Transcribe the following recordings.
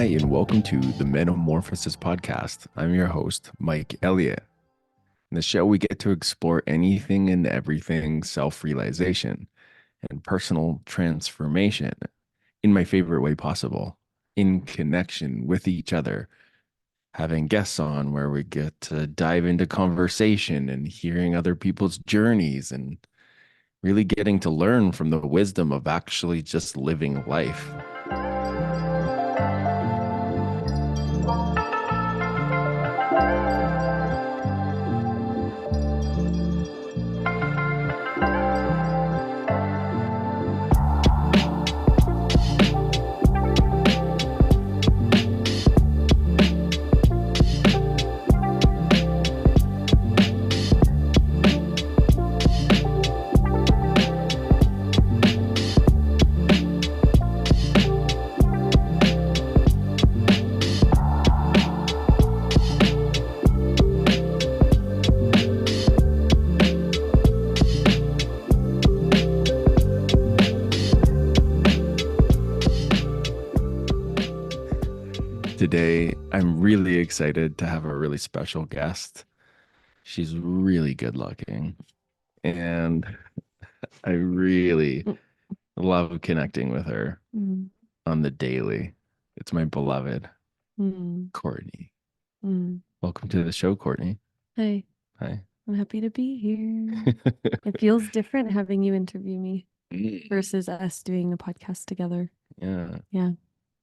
Hi, and welcome to the Metamorphosis Podcast. I'm your host, Mike Elliott. In the show, we get to explore anything and everything self-realization and personal transformation in my favorite way possible, in connection with each other, having guests on where we get to dive into conversation and hearing other people's journeys and really getting to learn from the wisdom of actually just living life. Today, I'm really excited to have a really special guest. She's really good looking, and I really love connecting with her Mm. on the daily. It's my beloved Mm. Courtney. Mm. Welcome to the show, Courtney. Hi, Hi. I'm happy to be here. It feels different having you interview me versus us doing a podcast together. Yeah. Yeah.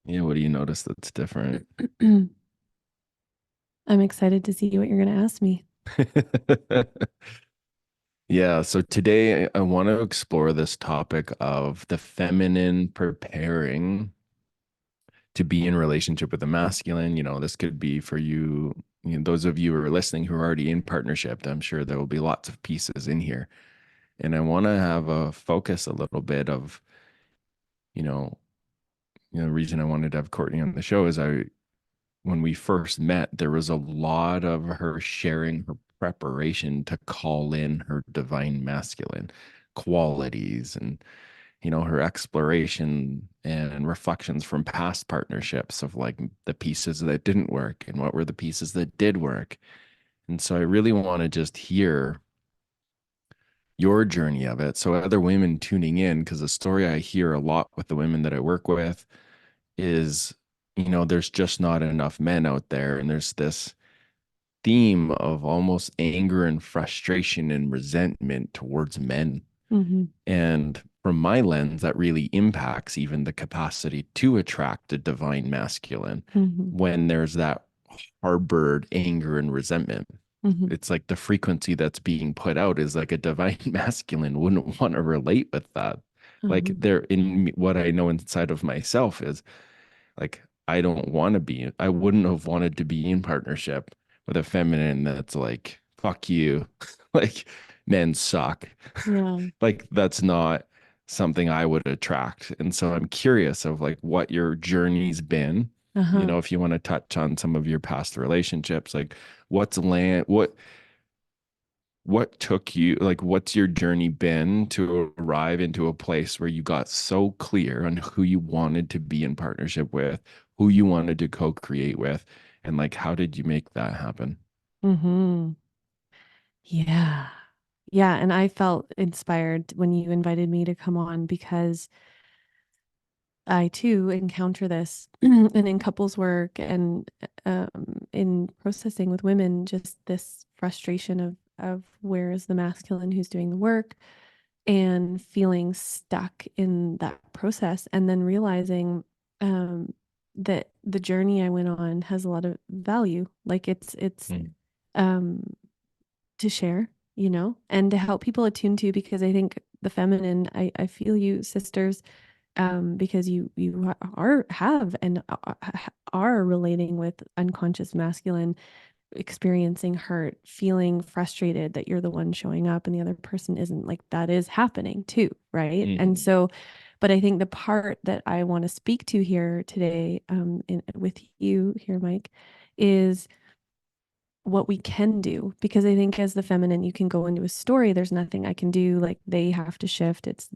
Yeah. What do you notice that's different? I'm excited to see what you're going to ask me. Yeah, so today I want to explore this topic of the feminine preparing to be in relationship with the masculine. This could be for those of you who are listening who are already in partnership. I'm sure there will be lots of pieces in here. And I want to have a focus a little bit of, you know, the reason I wanted to have Courtney on the show is when we first met, there was a lot of her sharing her preparation to call in her divine masculine qualities and her exploration and reflections from past partnerships of like the pieces that didn't work and what were the pieces that did work. And so I really want to just hear your journey of it. So other women tuning in, because the story I hear a lot with the women that I work with is, there's just not enough men out there. And there's this theme of almost anger and frustration and resentment towards men. Mm-hmm. And from my lens, that really impacts even the capacity to attract a divine masculine Mm-hmm. when there's that harbored anger and resentment. Mm-hmm. It's like the frequency that's being put out is like a divine masculine wouldn't want to relate with that. Like there in what I know inside of myself is like I wouldn't have wanted to be in partnership with a feminine that's like, fuck you. Like men suck. Yeah. Like that's not something I would attract. And so I'm curious of like what your journey's been. Uh-huh. If you want to touch on some of your past relationships, like what took you, like what's your journey been to arrive into a place where you got so clear on who you wanted to be in partnership with, who you wanted to co-create with, and like how did you make that happen? Mm-hmm. Yeah. Yeah. And I felt inspired when you invited me to come on because I too encounter this and in couples work and in processing with women, just this frustration of where is the masculine who's doing the work and feeling stuck in that process and then realizing that the journey I went on has a lot of value. Like it's Mm. um, to share, and to help people attune to because I think the feminine, I feel you sisters because you have and are relating with unconscious masculine, experiencing hurt, feeling frustrated that you're the one showing up and the other person isn't. Like that is happening too, right? And Mhm. so, but I think the part that I want to speak to here today, with you here, Mike, is what we can do, because I think as the feminine you can go into a story, there's nothing I can do, like they have to shift, it's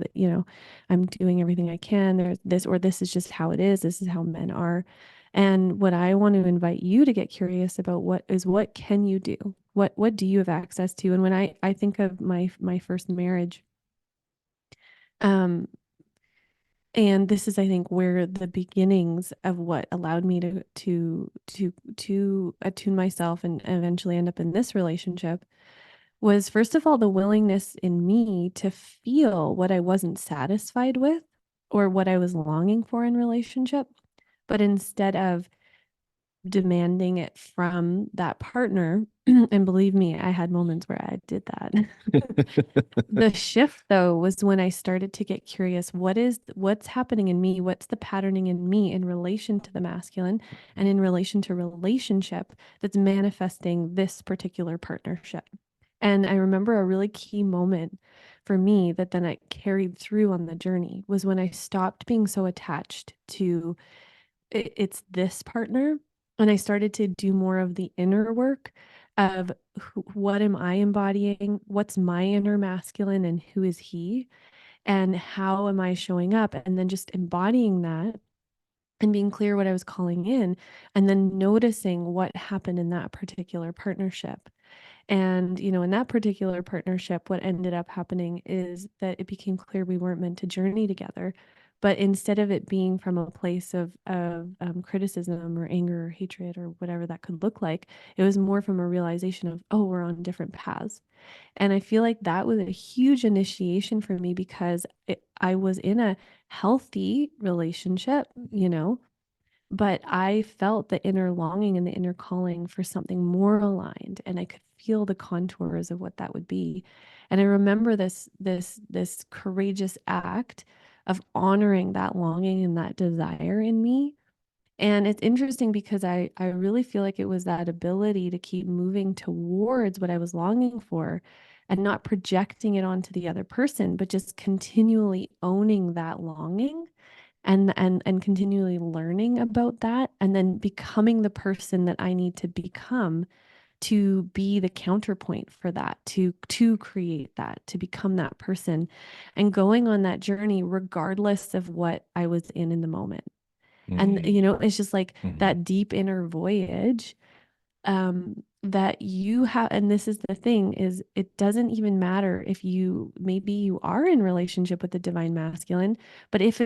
I'm doing everything I can, there's this, or this is just how it is, this is how men are. And what I want to invite you to get curious about what can you do? What do you have access to? And when I think of my first marriage, um, and this is, I think, where the beginnings of what allowed me to attune myself and eventually end up in this relationship was, first of all, the willingness in me to feel what I wasn't satisfied with or what I was longing for in relationship, but instead of demanding it from that partner, and believe me, I had moments where I did that. The shift though was when I started to get curious, what's happening in me? What's the patterning in me in relation to the masculine and in relation to relationship that's manifesting this particular partnership? And I remember a really key moment for me that then I carried through on the journey was when I stopped being so attached to it's this partner, and I started to do more of the inner work of what am I embodying? What's my inner masculine and who is he? And how am I showing up? And then just embodying that and being clear what I was calling in, and then noticing what happened in that particular partnership. And, in that particular partnership, what ended up happening is that it became clear we weren't meant to journey together. But instead of it being from a place of criticism or anger or hatred or whatever that could look like, it was more from a realization of, oh, we're on different paths. And I feel like that was a huge initiation for me because I was in a healthy relationship, but I felt the inner longing and the inner calling for something more aligned, and I could feel the contours of what that would be. And I remember this courageous act of honoring that longing and that desire in me. And it's interesting because I really feel like it was that ability to keep moving towards what I was longing for and not projecting it onto the other person, but just continually owning that longing and continually learning about that, and then becoming the person that I need to become to be the counterpoint for that, to create that, to become that person, and going on that journey regardless of what I was in the moment. And Mm, it's just like mhm, that deep inner voyage, that you have. And this is the thing, is it doesn't even matter if maybe you are in relationship with the divine masculine, but if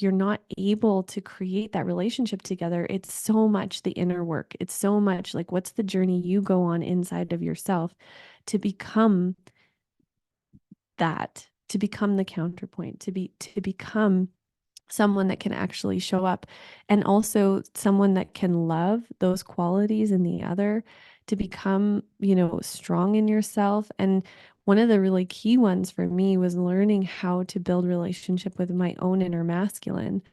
you're not able to create that relationship together, it's so much the inner work. It's so much like, what's the journey you go on inside of yourself to become that, to become the counterpoint, to become someone that can actually show up, and also someone that can love those qualities in the other, to become, strong in yourself. And one of the really key ones for me was learning how to build relationship with my own inner masculine.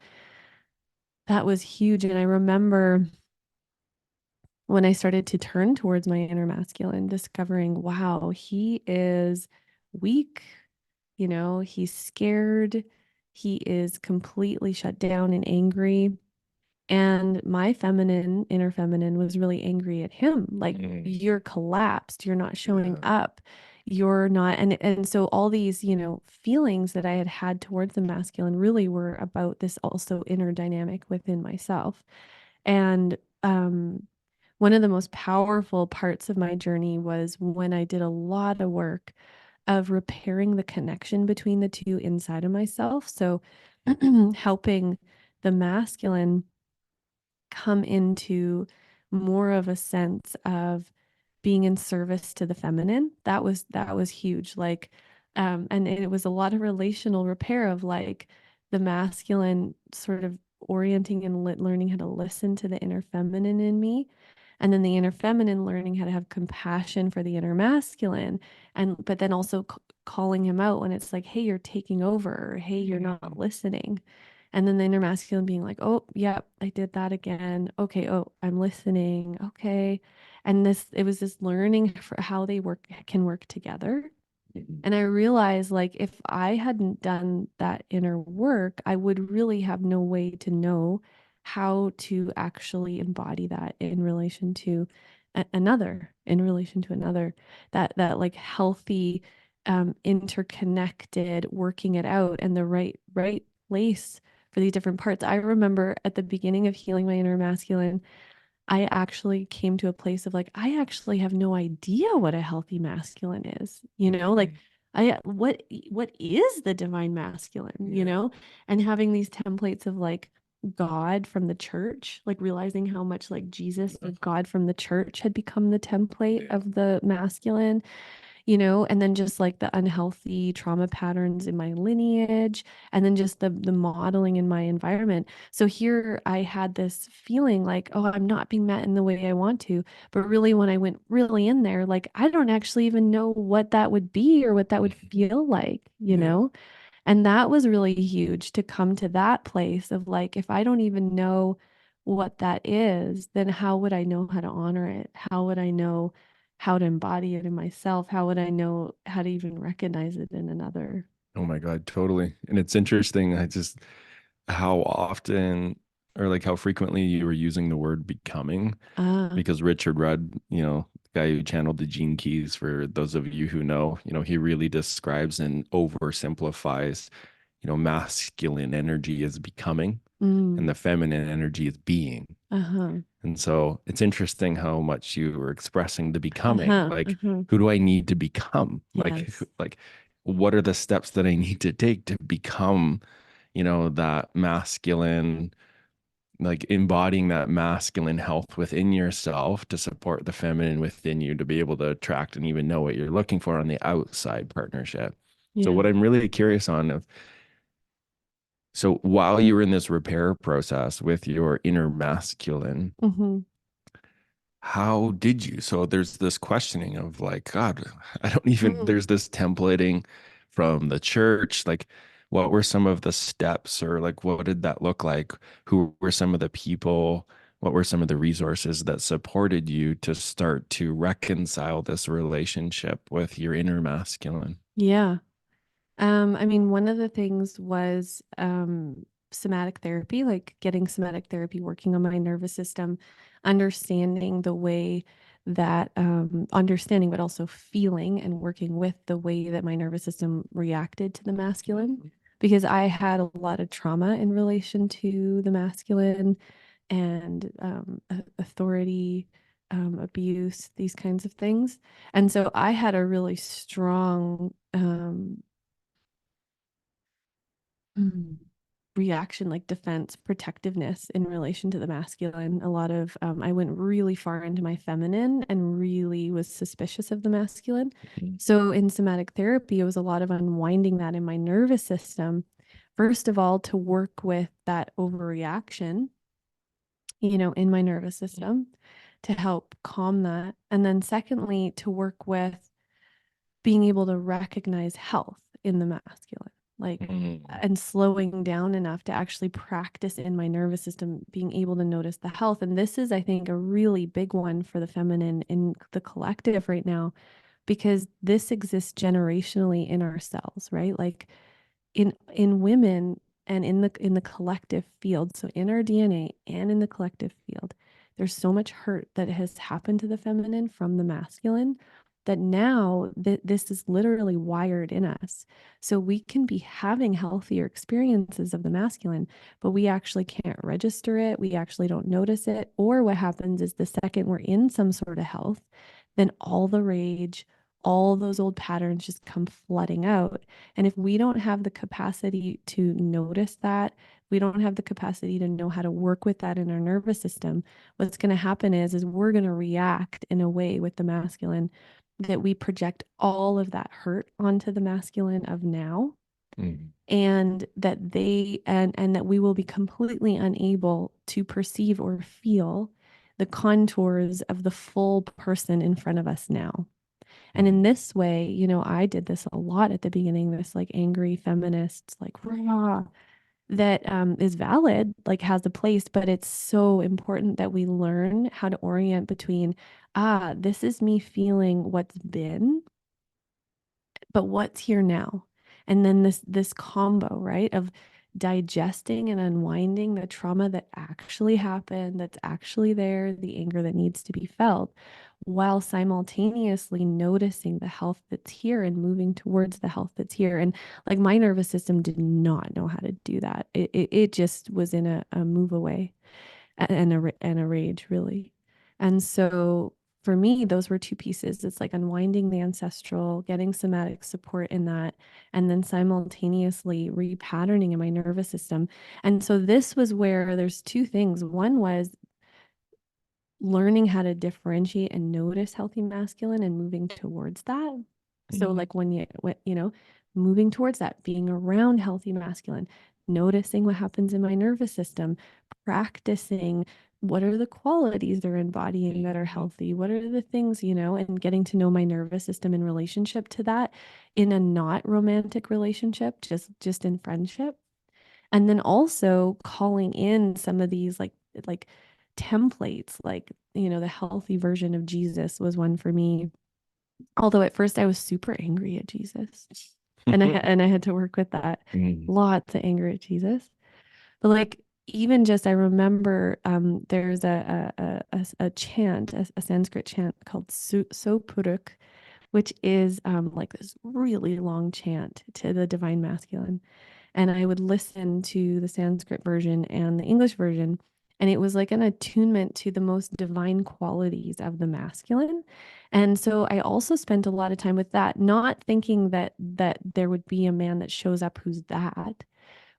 That was huge. And I remember when I started to turn towards my inner masculine, discovering, wow, he is weak, he's scared, he is completely shut down and angry. And my inner feminine, was really angry at him. Like, mm, you're collapsed, you're not showing yeah. up, you're not. And so all these, feelings that I had had towards the masculine really were about this also inner dynamic within myself. And one of the most powerful parts of my journey was when I did a lot of work of repairing the connection between the two inside of myself. So helping the masculine come into more of a sense of being in service to the feminine. That was huge. Like, and it was a lot of relational repair of, like, the masculine sort of orienting and learning how to listen to the inner feminine in me, and then the inner feminine learning how to have compassion for the inner masculine, and but then also calling him out when it's like, hey, you're taking over, or hey, you're not listening. And then the inner masculine being like, oh, yep, I did that again. Okay, oh, I'm listening. Okay. And it was this learning for how they can work together. Mhm. And I realized, like, if I hadn't done that inner work, I would really have no way to know how to actually embody that in relation to another, that like healthy, interconnected, working it out, and the right place for these different parts. I remember at the beginning of healing my inner masculine, I actually came to a place of like, I actually have no idea what a healthy masculine is, like what is the divine masculine, and having these templates of like God from the church, like realizing how much like Jesus or God from the church had become the template of the masculine, and then just like the unhealthy trauma patterns in my lineage, and then just the modeling in my environment. So here I had this feeling like, oh, I'm not being met in the way I want to. But really, when I went really in there, like I don't actually even know what that would be or what that would feel like, And that was really huge to come to that place of like, if I don't even know what that is, then how would I know how to honor it? How would I know how to embody it in myself? How would I know how to even recognize it in another? Oh my God, totally. And it's interesting. I just how often or like how frequently you were using the word becoming, Ah, because Richard Rudd, the guy who channeled the Gene Keys, for those of you who know, he really describes and oversimplifies, masculine energy is becoming and mm, the feminine energy is being. uh-huh, And so it's interesting how much you were expressing the becoming. uh-huh, Like, uh-huh. who do I need to become? Like, Yes. like, what are the steps that I need to take to become, that masculine, like embodying that masculine health within yourself to support the feminine within you to be able to attract and even know what you're looking for on the outside partnership. So Yeah. what I'm really curious on of, so while you were in this repair process with your inner masculine, Mm-hmm. how did you? So there's this questioning of like, God, I don't even, Mm-hmm. there's this templating from the church. Like, what were some of the steps, or like, what did that look like? Who were some of the people? What were some of the resources that supported you to start to reconcile this relationship with your inner masculine? Yeah. I mean, one of the things was somatic therapy, like getting somatic therapy, working on my nervous system, understanding the way that understanding, but also feeling and working with the way that my nervous system reacted to the masculine, because I had a lot of trauma in relation to the masculine and authority, abuse, these kinds of things. And so I had a really strong Mm. reaction, like defense, protectiveness in relation to the masculine. A lot of, I went really far into my feminine and really was suspicious of the masculine. So in somatic therapy, it was a lot of unwinding that in my nervous system. First of all, to work with that overreaction, in my nervous system to help calm that. And then secondly, to work with being able to recognize health in the masculine, like, Mm, and slowing down enough to actually practice in my nervous system, being able to notice the health. And this is, I think, a really big one for the feminine in the collective right now, because this exists generationally in our cells, right? Like in women and in the collective field, so in our DNA and in the collective field, there's so much hurt that has happened to the feminine from the masculine that now this is literally wired in us. So we can be having healthier experiences of the masculine, but we actually can't register it. We actually don't notice it. Or what happens is the second we're in some sort of health, then all the rage, all those old patterns just come flooding out. And if we don't have the capacity to notice that, we don't have the capacity to know how to work with that in our nervous system, what's going to happen is we're going to react in a way with the masculine that we project all of that hurt onto the masculine of now, mm, and that we will be completely unable to perceive or feel the contours of the full person in front of us now. And in mm, this way, I did this a lot at the beginning, this like angry feminist, like rah, that is valid, like has a place, but it's so important that we learn how to orient between, this is me feeling what's been, but what's here now. And then this combo, right, of digesting and unwinding the trauma that actually happened, that's actually there, the anger that needs to be felt, while simultaneously noticing the health that's here and moving towards the health that's here. And like my nervous system did not know how to do that. It just was in a move away and a rage, really. And so for me, those were two pieces. It's like unwinding the ancestral, getting somatic support in that, and then simultaneously repatterning in my nervous system. And so this was where there's two things. One was learning how to differentiate and notice healthy masculine and moving towards that. So Mm. like moving towards that, being around healthy masculine, noticing what happens in my nervous system, practicing what are the qualities they're embodying that are healthy? What are the things, and getting to know my nervous system in relationship to that in a not romantic relationship, just in friendship. And then also calling in some of these like templates, like, the healthy version of Jesus was one for me. Although at first I was super angry at Jesus. And I had to work with that. Mm. Lots of anger at Jesus. But like even just I remember there's a chant, a Sanskrit chant called Sopuruk, which is like this really long chant to the divine masculine. And I would listen to the Sanskrit version and the English version. And it was like an attunement to the most divine qualities of the masculine. And so I also spent a lot of time with that, not thinking that there would be a man that shows up who's that,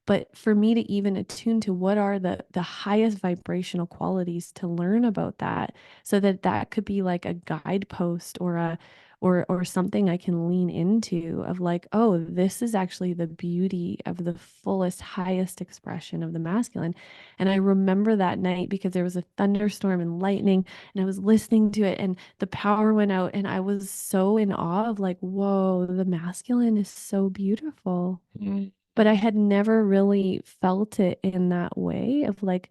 but for me to even attune to what are the highest vibrational qualities to learn about that, so that that could be like a guidepost or or something I can lean into of like, oh, this is actually the beauty of the fullest, highest expression of the masculine. And I remember that night because there was a thunderstorm and lightning, and I was listening to it, and the power went out, and I was so in awe of like, whoa, the masculine is so beautiful. Mm. But I had never really felt it in that way of like,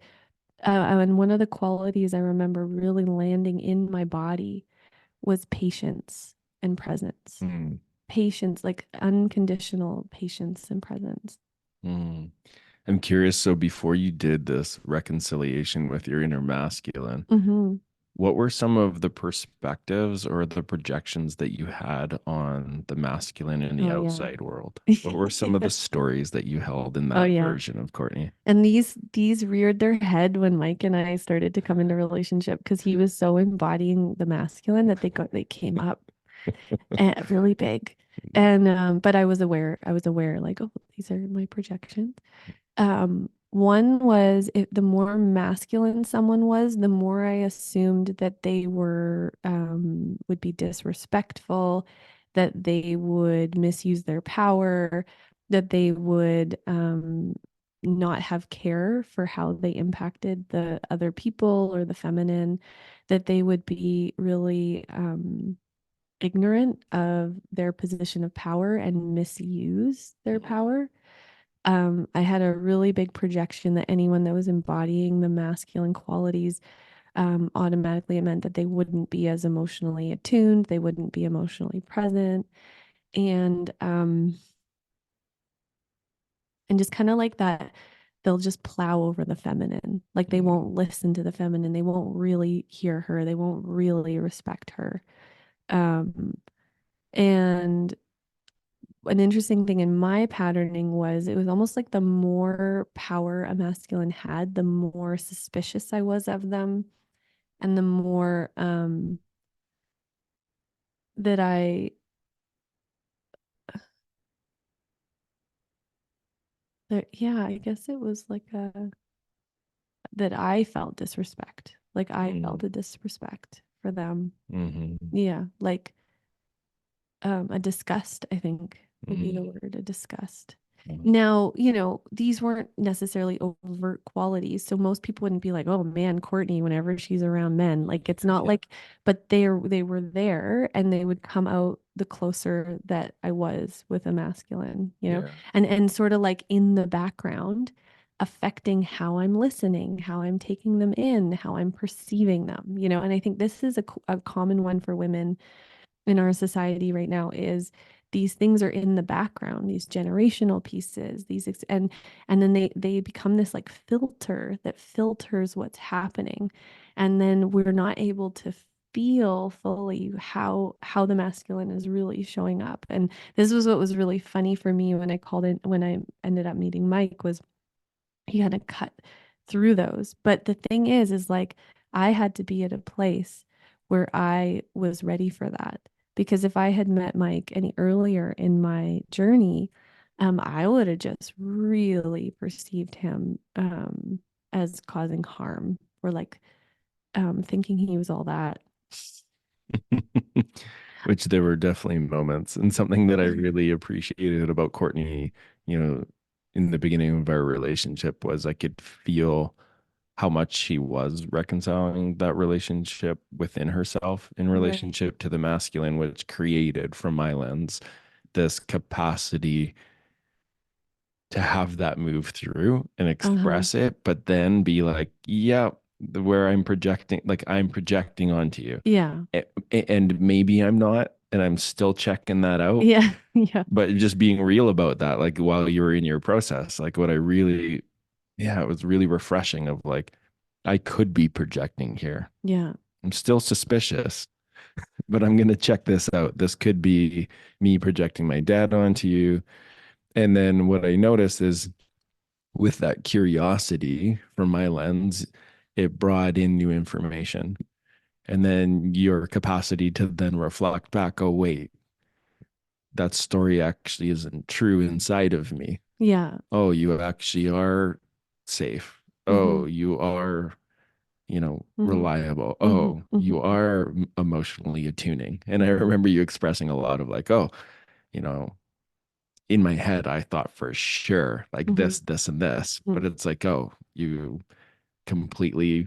and one of the qualities I remember really landing in my body was patience and presence. Mm. Patience, like unconditional patience and presence. Mm. I'm curious. So before you did this reconciliation with your inner masculine, Hmm. what were some of the perspectives or the projections that you had on the masculine in the Oh yeah. outside world? What were some of the stories that you held in Oh that yeah. version of Courtney? And these reared their head when Mike and I started to come into relationship because he was so embodying the masculine that they came up and really big. And but I was aware like, oh, these are my projections. One was if the more masculine someone was, the more I assumed that they would be disrespectful, that they would misuse their power, that they would not have care for how they impacted the other people or the feminine, that they would be really ignorant of their position of power and misuse their power. I had a really big projection that anyone that was embodying the masculine qualities, automatically it meant that they wouldn't be as emotionally attuned, they wouldn't be emotionally present, and um, and just kind of like that, they'll just plow over the feminine. Like they Mm. won't listen to the feminine, they won't really hear her, they won't really respect her. Um, and an interesting thing in my patterning was it was almost like the more power a masculine had, the more suspicious I was of them, and the more that I that yeah, I guess it was like a that I felt disrespect. Like I Mm. felt a disrespect for them. Mhm. Yeah, like a disgust, I think would be Mm. the word, a disgust. Mm. Now, these weren't necessarily overt qualities. So most people wouldn't be like, oh man, Courtney, whenever she's around men. Like it's not Yeah. like, but they were there and they would come out the closer that I was with a masculine, Yeah. and sort of like in the background, affecting how I'm listening, how I'm taking them in, how I'm perceiving them. And I think this is a common one for women in our society right now is these things are in the background, these generational pieces, and then they become this like filter that filters what's happening, and then we're not able to feel fully how the masculine is really showing up. And this was what was really funny for me when I called in, when I ended up meeting Mike, was he kind of cut through those. But the thing is like I had to be at a place where I was ready for that. Because if I had met Mike any earlier in my journey, I would have just really perceived him as causing harm, or like thinking he was all that. Which there were definitely moments, and something that I really appreciated about Courtney, you know, in the beginning of our relationship was I could feel how much she was reconciling that relationship within herself in Right. relationship to the masculine, which created, from my lens, this capacity to have that move through and Uh-huh. express it, but then be like, yeah, where I'm projecting, like I'm projecting onto you. Yeah. And maybe I'm not, and I'm still checking that out. Yeah. Yeah. But just being real about that, like while you were in your process, like what I really, yeah, it was really refreshing of like, I could be projecting here. Yeah. I'm still suspicious, but I'm going to check this out. This could be me projecting my dad onto you. And then what I noticed is with that curiosity from my lens, it brought in new information. And then your capacity to then reflect back, oh, wait, that story actually isn't true inside of me. Yeah. Oh, you actually are safe. Mm-hmm. Oh, you are, Mm-hmm. reliable. Mm-hmm. Oh, Mm-hmm. you are emotionally attuning. And I remember you expressing a lot of like, oh, you know, in my head, I thought for sure like Mm-hmm. this, and this, Mm-hmm. but it's like, oh, you completely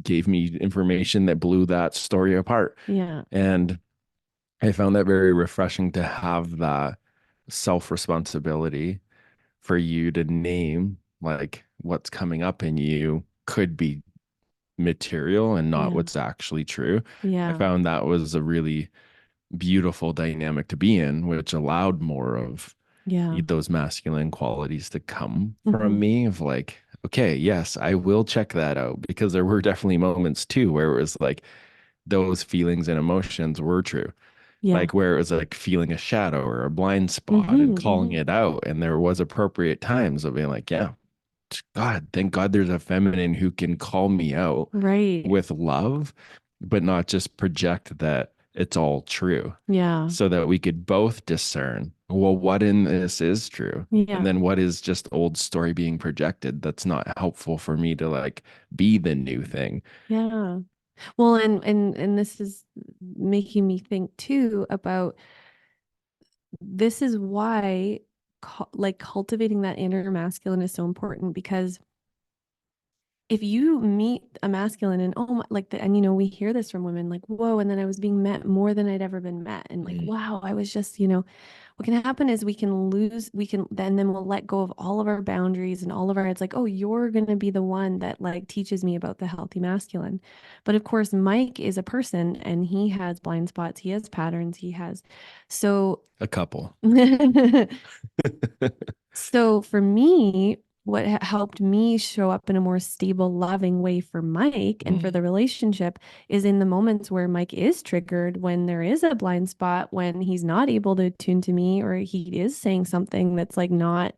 gave me information that blew that story apart. Yeah. And I found that very refreshing to have that self responsibility for you to name like what's coming up in you could be material and not Yeah. what's actually true. I Yeah. found that was a really beautiful dynamic to be in, which allowed more of Yeah. those masculine qualities to come Mm-hmm. from me of like, okay, yes, I will check that out, because there were definitely moments too where it was like those feelings and emotions were true, Yeah. like where it was like feeling a shadow or a blind spot and Mm-hmm. calling Mm-hmm. it out. And there was appropriate times of being like, yeah, God, thank God there's a feminine who can call me out Right. with love, but not just project that it's all true, Yeah. so that we could both discern, well, what in this is true? And Yeah. then what is just old story being projected that's not helpful for me to like be the new thing. Yeah. Well, and this is making me think too about, this is why like cultivating that inner masculine is so important. Because if you meet a masculine and oh my, like the, and we hear this from women like, whoa, and then I was being met more than I'd ever been met, and like, Mm. wow, I was just, what can happen is we can then we'll let go of all of our boundaries and all of our, it's like, oh, you're going to be the one that like teaches me about the healthy masculine. But of course Mike is a person, and he has blind spots, he has patterns, he has, so A couple. so for me, what helped me show up in a more stable, loving way for Mike and for Mm. the relationship is in the moments where Mike is triggered, when there is a blind spot, when he's not able to tune to me, or he is saying something that's like not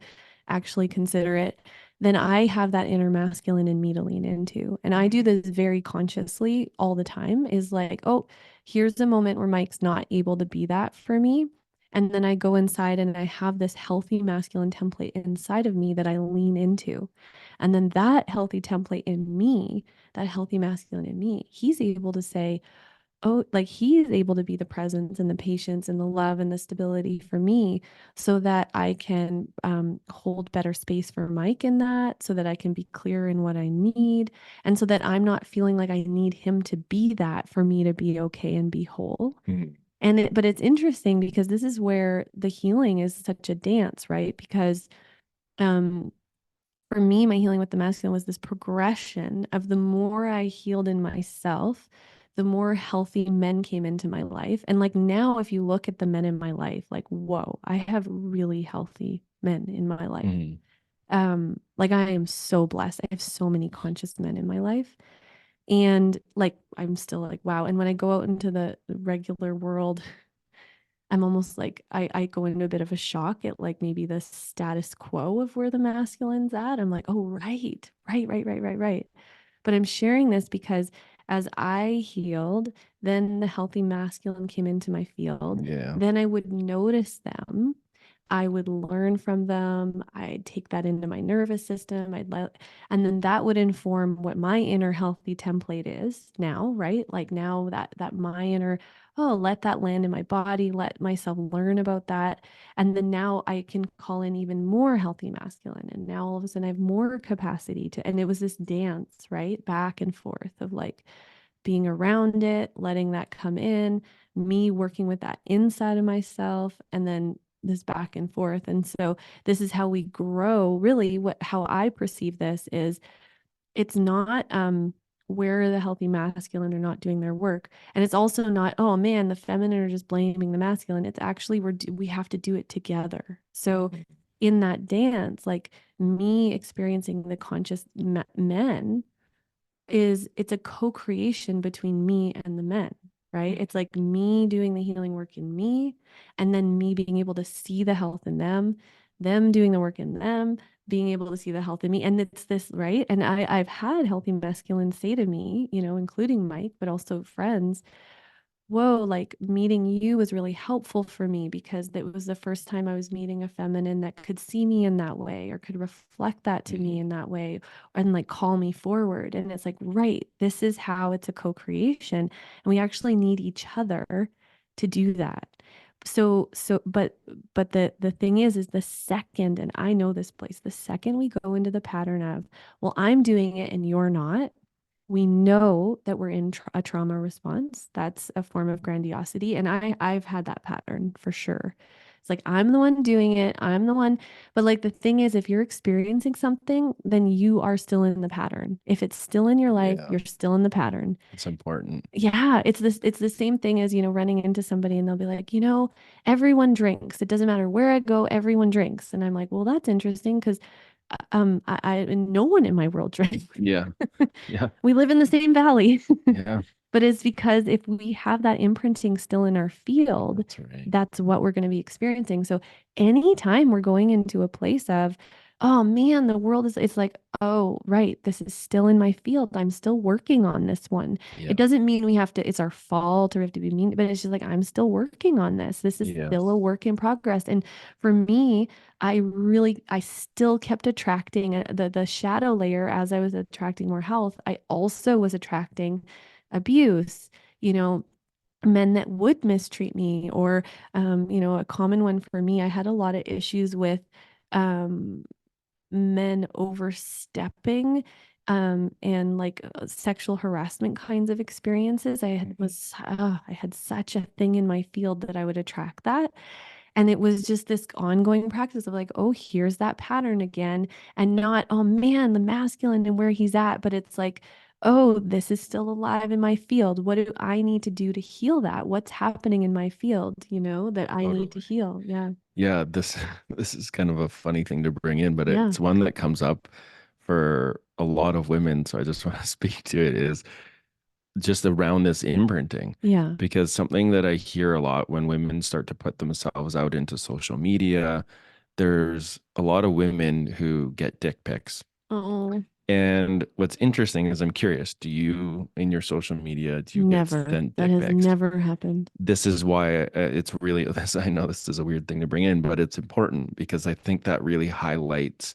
actually considerate, then I have that inner masculine in me to lean into. And I do this very consciously all the time, is like, oh, here's a moment where Mike's not able to be that for me. And then I go inside and I have this healthy masculine template inside of me that I lean into. And then that healthy template in me, that healthy masculine in me, he's able to say, oh, like he's able to be the presence and the patience and the love and the stability for me, so that I can hold better space for Mike in that, so that I can be clear in what I need. And so that I'm not feeling like I need him to be that for me to be okay and be whole. Mm. But it's interesting because this is where the healing is such a dance, right? Because um, for me, my healing with the masculine was this progression of, the more I healed in myself, the more healthy men came into my life. And like now, if you look at the men in my life, like, whoa, I have really healthy men in my life. Mm. Like I am so blessed. I have so many conscious men in my life. And like, I'm still like, wow. And when I go out into the regular world, I'm almost like I go into a bit of a shock at like maybe the status quo of where the masculine's at. I'm like, oh, right. But I'm sharing this because as I healed, then the healthy masculine came into my field. Yeah. Then I would notice them. I would learn from them. I'd take that into my nervous system. And then that would inform what my inner healthy template is now, right? Like now that my inner, oh, let that land in my body, let myself learn about that. And then now I can call in even more healthy masculine. And now all of a sudden I have more capacity to, and it was this dance, right? Back and forth of like being around it, letting that come in, me working with that inside of myself, and then this back and forth. And so this is how we grow. Really, what how I perceive this is it's not where the healthy masculine are not doing their work. And it's also not, oh man, the feminine are just blaming the masculine. It's actually we have to do it together. So in that dance, like me experiencing the conscious men is it's a co-creation between me and the men, right? It's like me doing the healing work in me and then me being able to see the health in them doing the work in them, being able to see the health in me. And it's this, right? And I've had healthy masculine say to me, including Mike, but also friends, whoa, like meeting you was really helpful for me because it was the first time I was meeting a feminine that could see me in that way or could reflect that to me in that way and like call me forward. And it's like, right, this is how it's a co-creation. And we actually need each other to do that. But the thing is the second, and I know this place, the second we go into the pattern of, well, I'm doing it and you're not, we know that we're in a trauma response. That's a form of grandiosity. And I've had that pattern for sure. It's like, I'm the one doing it. I'm the one. But like the thing is, if you're experiencing something, then you are still in the pattern. If it's still in your life, Yeah. you're still in the pattern. It's important. Yeah, it's the same thing as, running into somebody and they'll be like, everyone drinks. It doesn't matter where I go, everyone drinks. And I'm like, well, that's interesting because no one in my world drinks. Yeah. Yeah. We live in the same valley. Yeah. But it's because if we have that imprinting still in our field, That's right. that's what we're going to be experiencing. So anytime we're going into a place of, oh man, the world is, it's like, oh, right, this is still in my field. I'm still working on this one. Yeah. It doesn't mean we have to, it's our fault or we have to be mean, but it's just like, I'm still working on this. This is Yeah. still a work in progress. And for me, I still kept attracting the shadow layer as I was attracting more health. I also was attracting abuse, you know, men that would mistreat me, or, a common one for me, I had a lot of issues with um, men overstepping and like sexual harassment kinds of experiences. I had such a thing in my field that I would attract that. And it was just this ongoing practice of like, oh, here's that pattern again. And not, oh man, the masculine and where he's at. But it's like, oh, this is still alive in my field. What do I need to do to heal that? What's happening in my field, that I need to Totally. heal? Yeah. Yeah, this this is kind of a funny thing to bring in, but Yeah. it's one that comes up for a lot of women. So I just want to speak to it is just around this imprinting. Yeah. Because something that I hear a lot when women start to put themselves out into social media, there's a lot of women who get dick pics. Oh, And what's interesting is I'm curious, do you in your social media, do you get never. sent That dick has pics? never happened. This is why it's really this. I know this is a weird thing to bring in, but it's important because I think that really highlights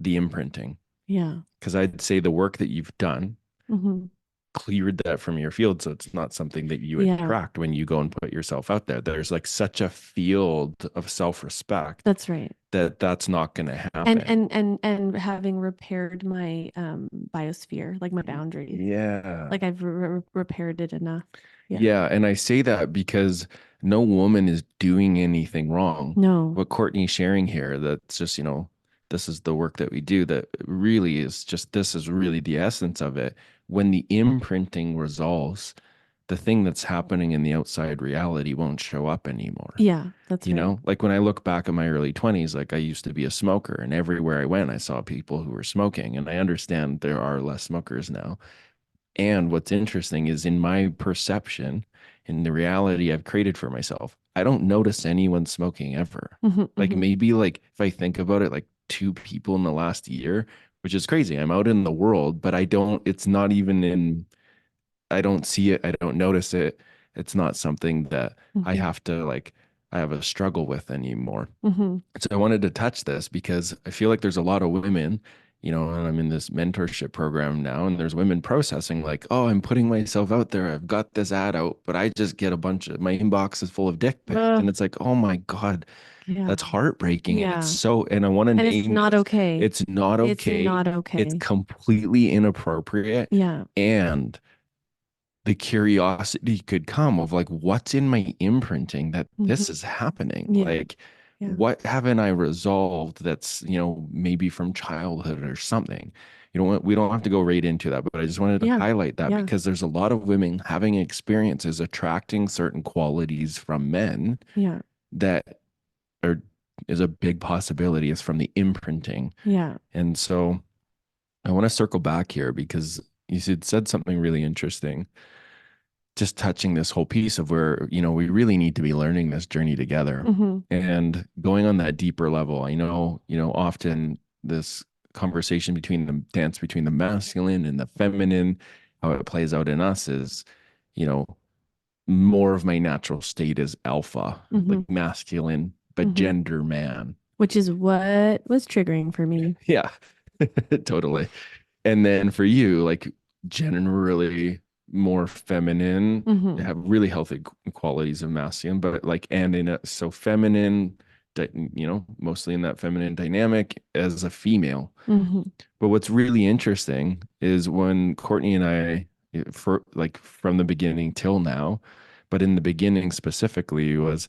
the imprinting. Yeah. Because I'd say the work that you've done Hmm. cleared that from your field. So it's not something that you Yeah. attract when you go and put yourself out there. There's like such a field of self-respect That's right. that that's not going to And happen. and having repaired my biosphere, like my boundaries. Yeah. Like I've repaired it enough. Yeah. Yeah, and I say that because no woman is doing anything wrong. No. What Courtney's sharing here, that's just, this is the work that we do that really is just, this is really the essence of it. When the imprinting resolves, the thing that's happening in the outside reality won't show up anymore. Yeah, that's right. Like when I look back at my early 20s, like I used to be a smoker, and everywhere I went, I saw people who were smoking. And I understand there are less smokers now, And what's interesting is in my perception, in the reality I've created for myself, I don't notice anyone smoking ever. Mhm, Like mhm, maybe like if I think about it, like two people in the last year, which is crazy. I'm out in the world, but it's not even in, I don't see it. I don't notice it. It's not something that I mhm, have to like, I have a struggle with anymore. mhm. So I wanted to touch this because I feel like there's a lot of women, and I'm in this mentorship program now, and there's women processing like, oh, I'm putting myself out there. I've got this ad out, but I just get a bunch of my inbox is full of dick pics. Ugh, And it's like, oh my God, that's yeah. heartbreaking. And Yeah. and I want to And it's name not this. okay. It's not It's okay. not It's okay. completely inappropriate. Yeah. And the curiosity could come of like, what's in my imprinting that Mhm. this is happening? Yeah. Like, Yeah. what haven't I resolved that's, maybe from childhood or something? We don't have to go right into that, but I just wanted to Yeah. highlight that Yeah. because there's a lot of women having experiences attracting certain qualities from men Yeah. that are is a big possibility is from the imprinting. Yeah. And so I want to circle back here because you said something really interesting, just touching this whole piece of where, we really need to be learning this journey together Mhm. and going on that deeper level. I know, often this conversation between the dance between the masculine and the feminine, how it plays out in us is, you know, more of my natural state is alpha, like Mhm. masculine, but Mhm. gender man. Which is what was triggering for me. Yeah, totally. And then for you, like generally more feminine, Mhm. have really healthy qualities of masculine, but like, and in a, so feminine, mostly in that feminine dynamic as a female. Mhm. But what's really interesting is when Courtney and I, for like from the beginning till now, but in the beginning specifically, was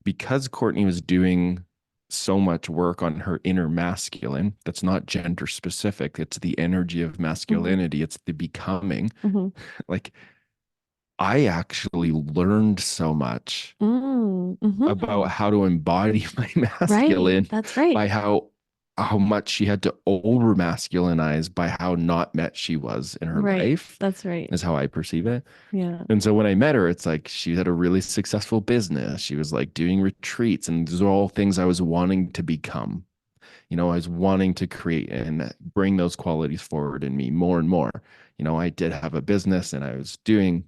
because Courtney was doing so much work on her inner masculine, that's not gender specific, it's the energy of Mhm. masculinity, it's the becoming. Mhm. Like, I actually learned so much Mm. about Mhm. how to embody my Right. masculine That's right. by how much she had to over masculinize by how not met she was in her Right. life, That's right. is how I perceive it. Yeah. And so when I met her, it's like she had a really successful business. She was like doing retreats, and these are all things I was wanting to become. I was wanting to create and bring those qualities forward in me more and more. I did have a business and I was doing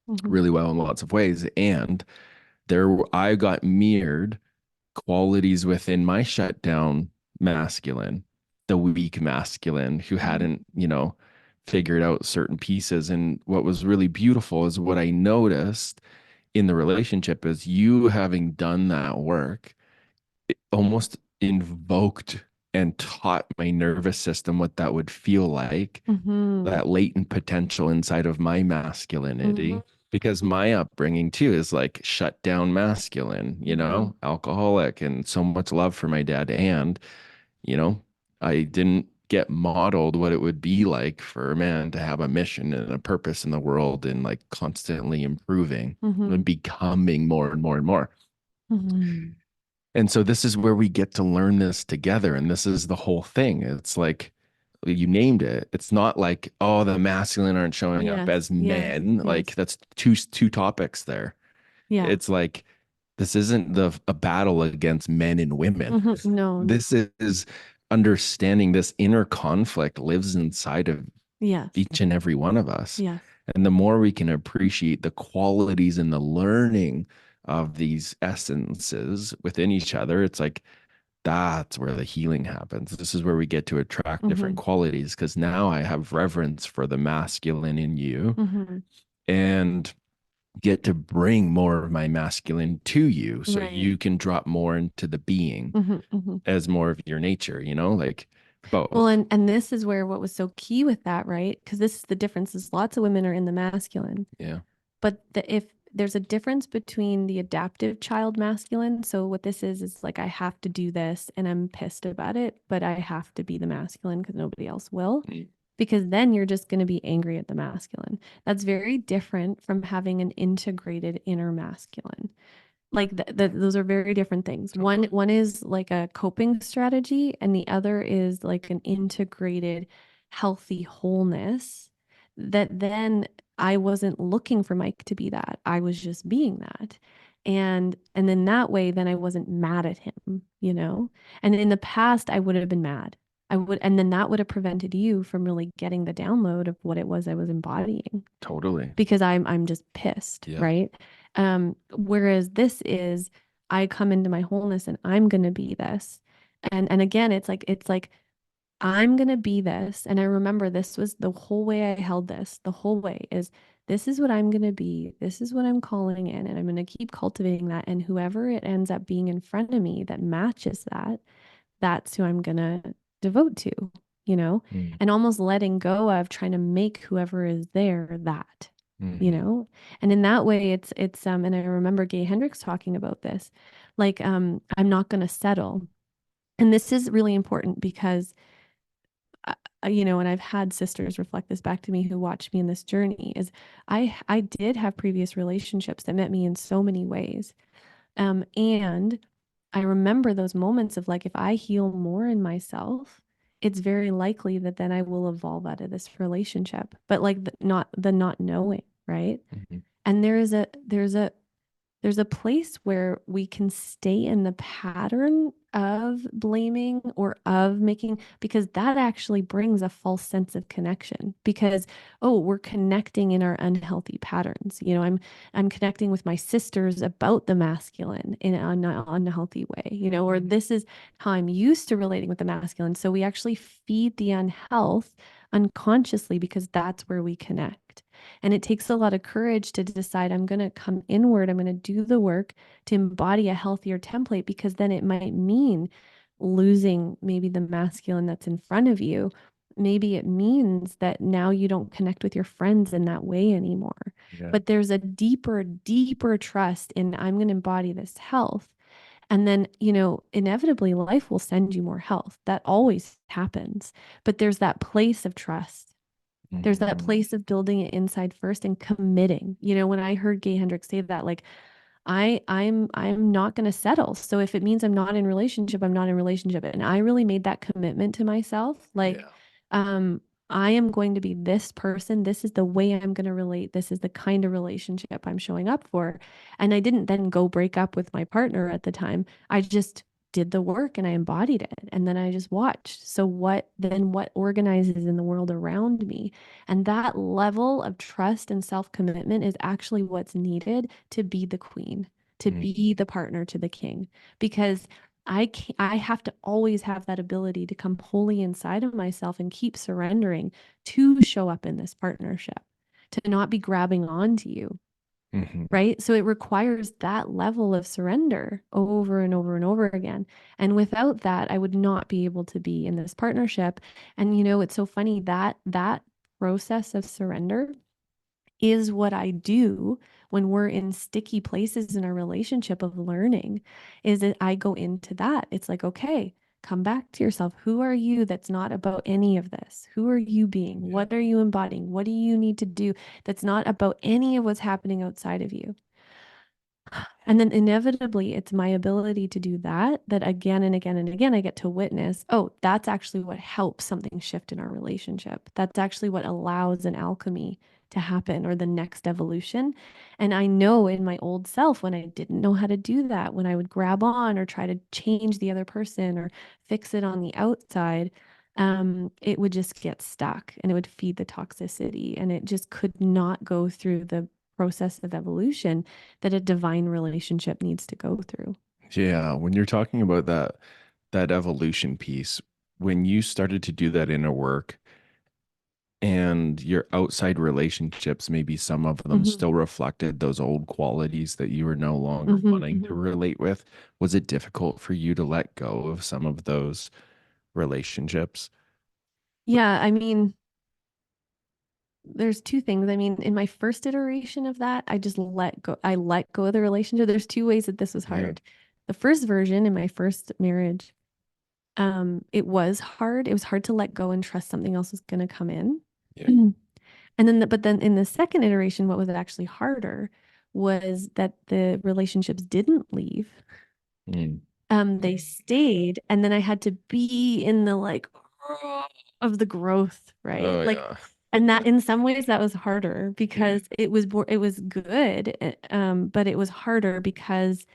Mhm. really well in lots of ways. And I got mirrored qualities within my shutdown masculine, the weak masculine who Mhm. hadn't, figured out certain pieces. And what was really beautiful is what I noticed in the relationship is you having done that work, it almost invoked and taught my nervous system what that would feel like, Mhm. that latent potential inside of my Mhm. masculinity. Because my upbringing too is like shut down masculine, Mhm. alcoholic, and so much love for my dad. And, you know, I didn't get modeled what it would be like for a man to have a mission and a purpose in the world and like constantly improving and Mhm. becoming more and more and more. Mhm. And so this is where we get to learn this together. And this is the whole thing. It's like you named it. It's not like, oh, the masculine aren't showing up Yes. as Yes. men. Like Yes. that's two topics there. Yeah. It's like this isn't a battle against men and women. Mhm. No, This no. is understanding this inner conflict lives inside of Yes. each and every one of us. Yes. And the more we can appreciate the qualities and the learning of these essences within each other, it's like that's where the healing happens. This is where we get to attract different Mhm. qualities because now I have reverence for the masculine in you Mhm. and get to bring more of my masculine to you so Right. you can drop more into the being Mhm. Mhm. as more of your nature, like Well, both. and this is where what was so key with that, right? Because this is the difference is lots of women are in the masculine, Yeah. but if there's a difference between the adaptive child masculine, so what this is like I have to do this and I'm pissed about it, but I have to be the masculine because nobody else will. Mm. Because then you're just going to be angry at the masculine. That's very different from having an integrated inner masculine. Like those are very different things. Totally. One is like a coping strategy, and the other is like an integrated, healthy wholeness that then I wasn't looking for Mike to be that. I was just being that. And then that way then I wasn't mad at him, you know? And in the past I would have been mad. I would, and then that would have prevented you from really getting the download of what it was I was embodying, Totally. because I'm just pissed, Yeah. right? Whereas this is, I come into my wholeness and I'm gonna be this. And again, it's like I'm gonna be this. And I remember this was the whole way I held this, the whole way is, this is what I'm gonna be. This is what I'm calling in, and I'm gonna keep cultivating that. And whoever it ends up being in front of me that matches that, that's who I'm gonna devote to, you know, Mm. and almost letting go of trying to make whoever is there that, you Hmm. know, and in that way, and I remember Gay Hendricks talking about this, like, I'm not gonna settle, and this is really important because, you know, and I've had sisters reflect this back to me who watched me in this journey. Is I did have previous relationships that met me in so many ways, and I remember those moments of like, if I heal more in myself, it's very likely that then I will evolve out of this relationship. But like not knowing, right? Hmm. And there's a place where we can stay in the pattern of blaming or of making, because that actually brings a false sense of connection, because, oh, we're connecting in our unhealthy patterns. You know, I'm connecting with my sisters about the masculine in an unhealthy way, you know, or this is how I'm used to relating with the masculine. So we actually feed the unhealth unconsciously because that's where we connect. And it takes a lot of courage to decide, I'm going to come inward, I'm going to do the work to embody a healthier template, because then it might mean losing maybe the masculine that's in front of you. Maybe it means that now you don't connect with your friends in that way anymore. Yeah. But there's a deeper, deeper trust in, I'm going to embody this health. And then, you know, inevitably life will send you more health. That always happens. But there's that place of trust. There's Hmm. that place of building it inside first and committing. You know, when I heard Gay Hendricks say that, like, I'm not going to settle. So if it means I'm not in relationship, I'm not in relationship. And I really made that commitment to myself. Like, Yeah. um, I am going to be this person. This is the way I'm going to relate. This is the kind of relationship I'm showing up for. And I didn't then go break up with my partner at the time. I just did the work and I embodied it. And then I just watched. So what organizes in the world around me? And that level of trust and self-commitment is actually what's needed to be the queen, to Mm. be the partner to the king. Because I have to always have that ability to come wholly inside of myself and keep surrendering to show up in this partnership, to not be grabbing onto you, Hmm. right? So it requires that level of surrender over and over and over again. And without that, I would not be able to be in this partnership. And you know, it's so funny that that process of surrender is what I do when we're in sticky places in our relationship of learning, is that I go into that. It's like, okay, come back to yourself. Who are you that's not about any of this? Who are you being? Yeah. What are you embodying? What do you need to do that's not about any of what's happening outside of you? And then inevitably, it's my ability to do that, that again and again and again, I get to witness, oh, that's actually what helps something shift in our relationship. That's actually what allows an alchemy to happen or the next evolution. And I know in my old self, when I didn't know how to do that, when I would grab on or try to change the other person or fix it on the outside, it would just get stuck and it would feed the toxicity and it just could not go through the process of evolution that a divine relationship needs to go through. Yeah. When you're talking about that evolution piece, when you started to do that inner work and your outside relationships, maybe some of them Hmm. still reflected those old qualities that you were no longer Hmm. wanting to Hmm. relate with, was it difficult for you to let go of some of those relationships? Yeah, I mean, there's two things. I mean, in my first iteration of that, I just let go. I let go of the relationship. There's two ways that this was Yeah. hard. The first version in my first marriage, it was hard. It was hard to let go and trust something else was going to come in. Yeah. And then, but then in the second iteration, what was actually harder was that the relationships didn't leave. Mm. They stayed, and then I had to be in the like of the growth, right? Oh Like yeah. And that in some ways that was harder because it was good, but it was harder because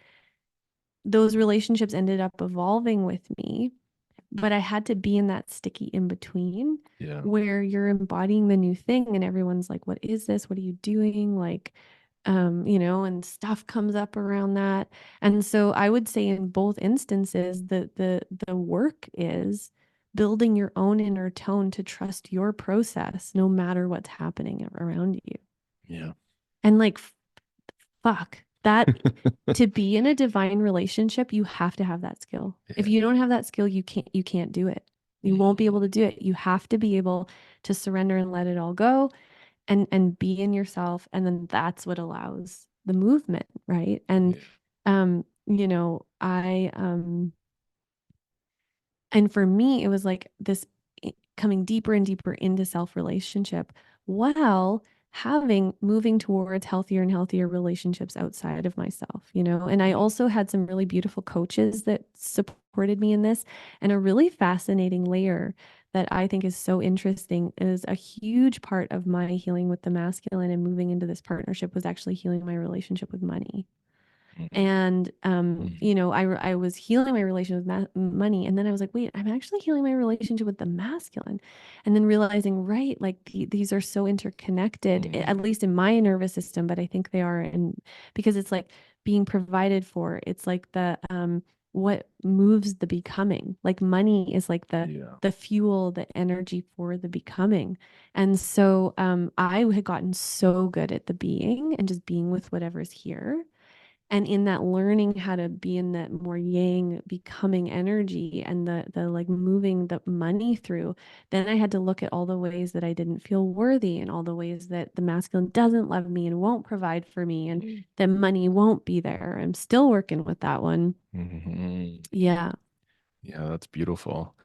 those relationships ended up evolving with me, but I had to be in that sticky in between Yeah. where you're embodying the new thing and everyone's like, what is this? What are you doing? Like, and stuff comes up around that. And so I would say in both instances, the work is building your own inner tone to trust your process no matter what's happening around you. Yeah. And like, fuck that, to be in a divine relationship, you have to have that skill. If Yeah. you don't have that skill, you can't do it. You won't be Mhm. able to do it. You have to be able to surrender and let it all go and be in yourself, and then that's what allows the movement, right? And Yeah. and for me, it was like this coming deeper and deeper into self relationship while having moving towards healthier and healthier relationships outside of myself, And I Mm. also had some really beautiful coaches that supported me in this. And a really fascinating layer that I think is so interesting is a huge part of my healing with the masculine and moving into this partnership was actually healing my relationship with money. Mhm. And Mhm. I was healing my relationship with money, and then I was like, wait, I'm actually healing my relationship with the masculine, and then realizing, right, like these are so interconnected, Mhm. at least in my nervous system, but I think they are, and because it's like being provided for, it's like the what moves the becoming. Like money is like Yeah. the fuel, the energy for the becoming. And so I had gotten so good at the being and just being with whatever's here, and in that learning how to be in that more yang becoming energy and the like moving the money through, then I had to look at all the ways that I didn't feel worthy and all the ways that the masculine doesn't love me and won't provide for me and that money won't be there. I'm still working with that one. Mhm. Yeah. Yeah, that's beautiful.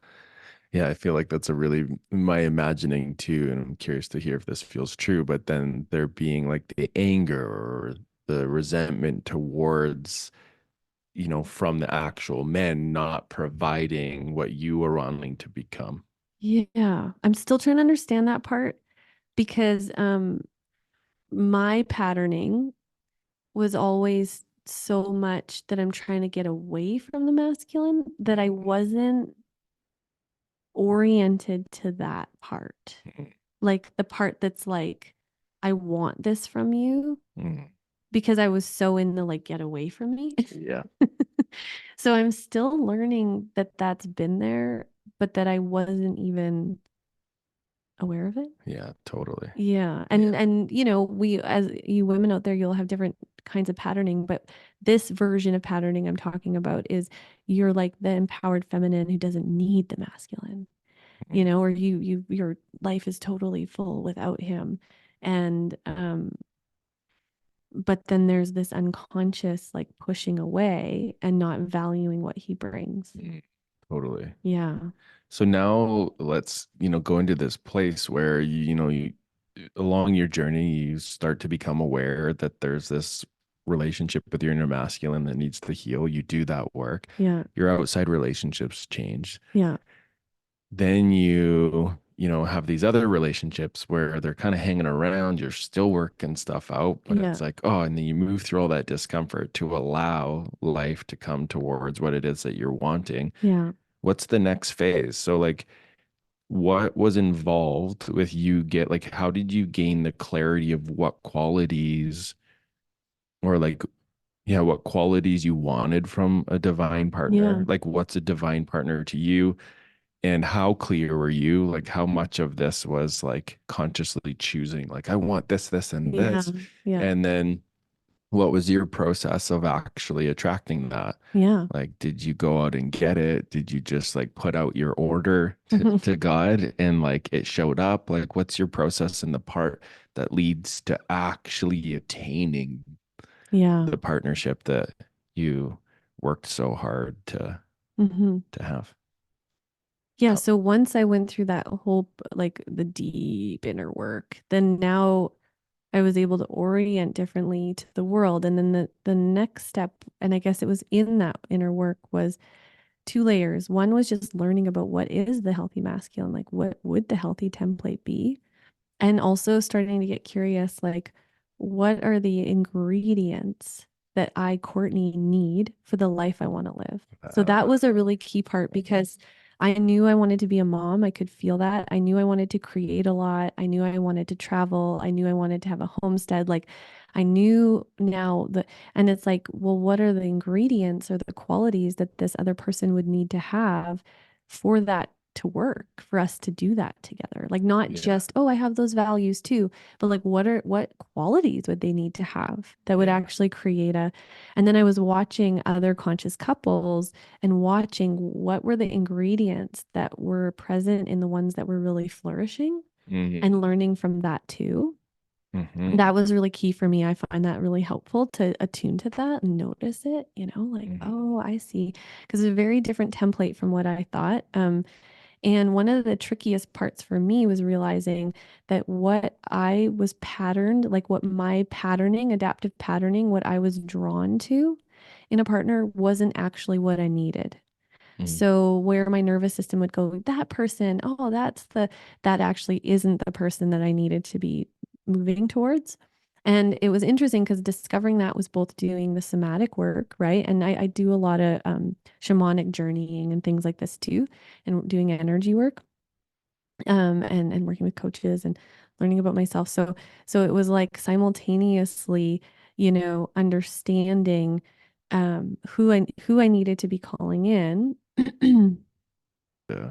Yeah, I feel like that's a really my imagining too, and I'm curious to hear if this feels true. But then there being like the anger or the resentment towards, from the actual men not providing what you were wanting to become. Yeah, I'm still trying to understand that part because my patterning was always so much that I'm trying to get away from the masculine that I Mhm. wasn't oriented to that part. Mhm. Like the part that's like, I want this from you Mhm. because I was so in the like, get away from me. Yeah, So I'm still learning that that's been there, but that I wasn't even aware of it. yeah, totally. Yeah. Yeah. And we as you women out there, you'll have different kinds of patterning, but this version of patterning I'm talking about is you're like the empowered feminine who doesn't need the masculine, or your life is totally full without him. And but then there's this unconscious like pushing away and not valuing what he brings. Mhm. Totally. Yeah. So now let's, go into this place where you along your journey, you start to become aware that there's this relationship with your inner masculine that needs to heal. You do that work. Yeah. Your outside relationships change. Yeah. Then you have these other relationships where they're kind of hanging around. You're still working stuff out, but it's Yeah. like, oh, and then you move through all that discomfort to allow life to come towards what it is that you're wanting. Yeah. What's the next phase? So, like, what was involved with you like how did you gain the clarity of what qualities or like yeah, what qualities you wanted from a divine partner? Yeah. Like what's a divine partner to you? And how clear were you? Like how much of this was like consciously choosing, like I want this, this, and Yeah. this? Yeah. And then what was your process of actually attracting that? Yeah. Like, did you go out and get it? Did you just like put out your order to God and like it showed up? Like, what's your process in the part that leads to actually attaining Yeah. the partnership that you worked so hard to Hmm. have? Yeah. How, So once I went through that whole, like the deep inner work, then now I was able to orient differently to the world. And then the next step, and I guess it was in that inner work, was two layers. One was just learning about what is the healthy masculine, like what would the healthy template be? And also starting to get curious, like, what are the ingredients that I, Courtney, need for the life I want to live? So that was a really key part because I knew I wanted to be a mom. I could feel that. I knew I wanted to create a lot. I knew I wanted to travel. I knew I wanted to have a homestead. Like, I knew now that, and it's like, well, what are the ingredients or the qualities that this other person would need to have for that to work, for us to do that together? Like, not Yeah. just, oh, I have those values too, but like, what qualities would they need to have that would Yeah. actually create a, and then I was watching other conscious couples and watching what were the ingredients that were present in the ones that were really flourishing Hmm. and learning from that too. Hmm. That was really key for me. I find that really helpful to attune to that and notice it, like, Hmm. oh, I see. Because it's a very different template from what I thought. And one of the trickiest parts for me was realizing that what I was patterned, like what my patterning, adaptive patterning, what I was drawn to in a partner wasn't actually what I needed. So where my nervous system would go, that person, oh, that actually isn't the person that I needed to be moving towards. And it was interesting because discovering that was both doing the somatic work, right? And I do a lot of shamanic journeying and things like this too, and doing energy work, and working with coaches and learning about myself. So it was like simultaneously, understanding who I needed to be calling in. Yeah.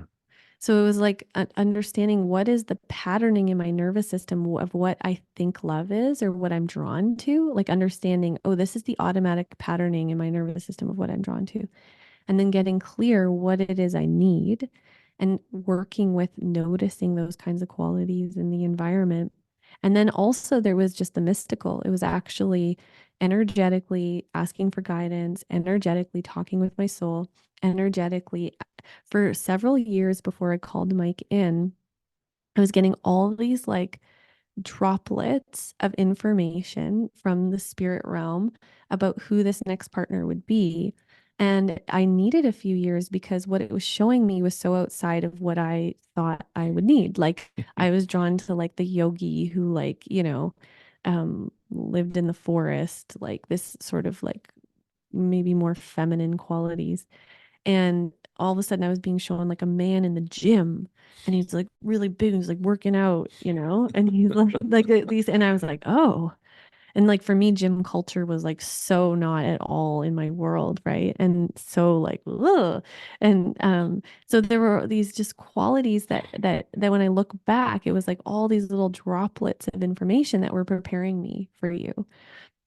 So it was like understanding what is the patterning in my nervous system of what I think love is or what I'm drawn to, like understanding, oh, this is the automatic patterning in my nervous system of what I'm drawn to, and then getting clear what it is I need and working with noticing those kinds of qualities in the environment. And then also there was just the mystical. It was actually energetically asking for guidance, energetically talking with my soul, energetically for several years before I called Mike in. I was getting all these like droplets of information from the spirit realm about who this next partner would be. And I needed a few years because what it was showing me was so outside of what I thought I would need. Like I was drawn to like the yogi who like, lived in the forest, like this sort of like maybe more feminine qualities. And all of a sudden I was being shown like a man in the gym and he's like really big and he's like working out, and he's like at least, and I was like, oh. And like for me, gym culture was like so not at all in my world, right? And so like, ugh. And so there were these just qualities that when I look back, it was like all these little droplets of information that were preparing me for you,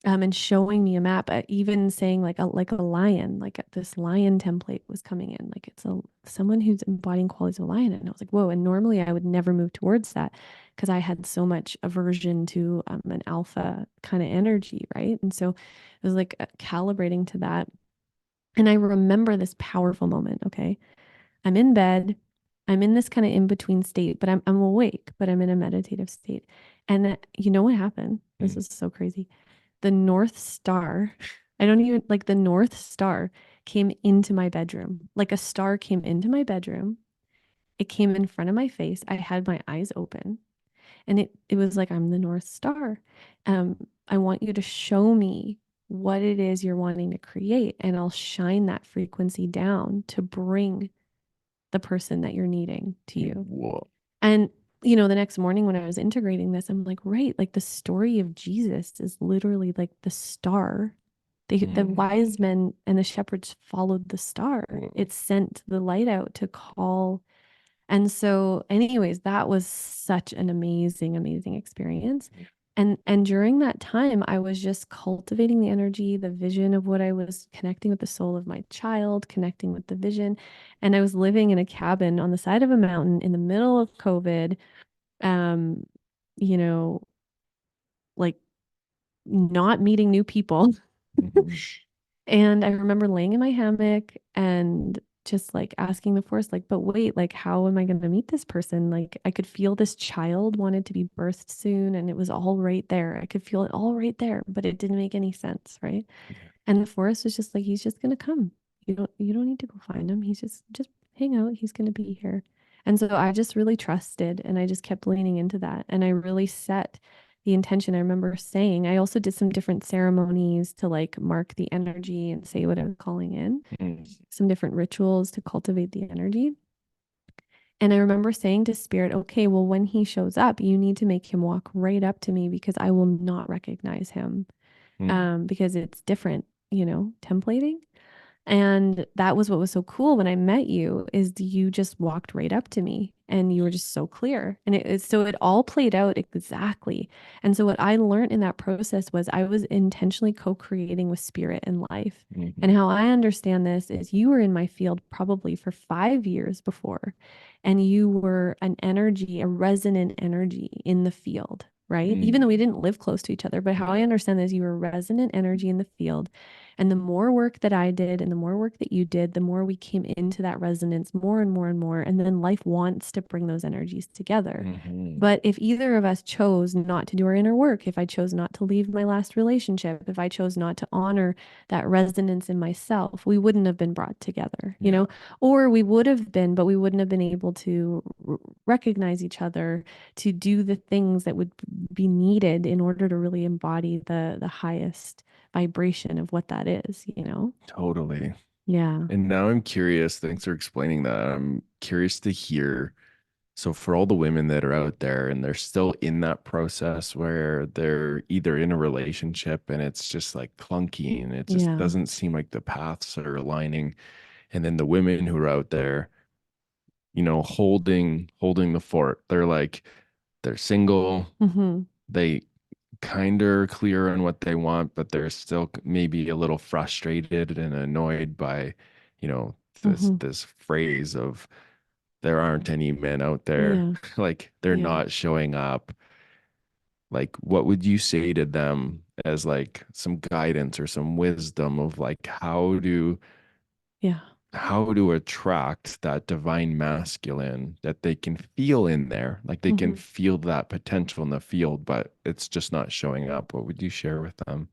and showing me a map, even saying like a lion, like this lion template was coming in, like it's someone who's embodying qualities of a lion, and I was like, whoa! And normally I would never move towards that because I had so much aversion to an alpha kind of energy, right? And so it was like calibrating to that, and I remember this powerful moment. Okay, I'm in bed. I'm in this kind of in between state, but I'm awake, but I'm in a meditative state. And you know what happened? This is so crazy. The North Star, I don't even like the North Star came into my bedroom. Like a star came into my bedroom. It came in front of my face. I had my eyes open and it was like, I'm the North Star. I want you to show me what it is you're wanting to create, and I'll shine that frequency down to bring the person that you're needing to you. Whoa. And, the next morning when I was integrating this, I'm like, right, like the story of Jesus is literally like the star. The wise men and the shepherds followed the star. It sent the light out to call. And so, anyways, that was such an amazing, amazing experience. And during that time, I was just cultivating the energy, the vision of what I was connecting with the soul of my child, connecting with the vision. And I was living in a cabin on the side of a mountain in the middle of COVID, um, you know, like not meeting new people. Mhm. And I remember laying in my hammock and just like asking the force, like, but wait, like, how am I going to meet this person? Like, I could feel this child wanted to be birthed soon, and it was all right there. I could feel it all right there, but it didn't make any sense, right? Yeah. And the forest was just like, he's just going to come. You don't need to go find him. He's just hang out. He's going to be here. And so I just really trusted and I just kept leaning into that. And I really set the intention. I remember saying, I also did some different ceremonies to like mark the energy and say what I was calling in, Mm, some different rituals to cultivate the energy. And I remember saying to Spirit, okay, well, when he shows up, you need to make him walk right up to me because I will not recognize him, mm, because it's different, templating. And that was what was so cool when I met you is you just walked right up to me and you were just so clear. And so it all played out exactly. And so what I learned in that process was I was intentionally co-creating with spirit and life. And mhm, how I understand this is you were in my field probably for 5 years before, and you were an energy, a resonant energy in the field, right? Even mm, though we didn't live close to each other, but how I yeah, understand this, you were resonant energy in the field, and the more work that I did and the more work that you did, the more we came into that resonance more and more and more. And then life wants to bring those energies together. mhm, But if either of us chose not to do our inner work, if I chose not to leave my last relationship, if I chose not to honor that resonance in myself, we wouldn't have been brought together, yeah, or we would have been, but we wouldn't have been able to recognize each other, to do the things that would be needed in order to really embody the highest vibration of what that is. totally. Yeah. And now I'm curious, thanks for explaining that. I'm curious to hear. So, for all the women that are out there and they're still in that process where they're either in a relationship and it's just like clunky and it just Yeah. doesn't seem like the paths are aligning. And then the women who are out there, holding the fort. They're single, Mm-hmm. they kind of clear on what they want, but they're still maybe a little frustrated and annoyed by, this Mm-hmm. this phrase of there aren't any men out there. Yeah. Like they're Yeah. not showing up. Like what would you say to them as like some guidance or some wisdom of like Yeah. how to attract that divine masculine that they can feel in there, like they can Mm-hmm. feel that potential in the field, but it's just not showing up? What would you share with them?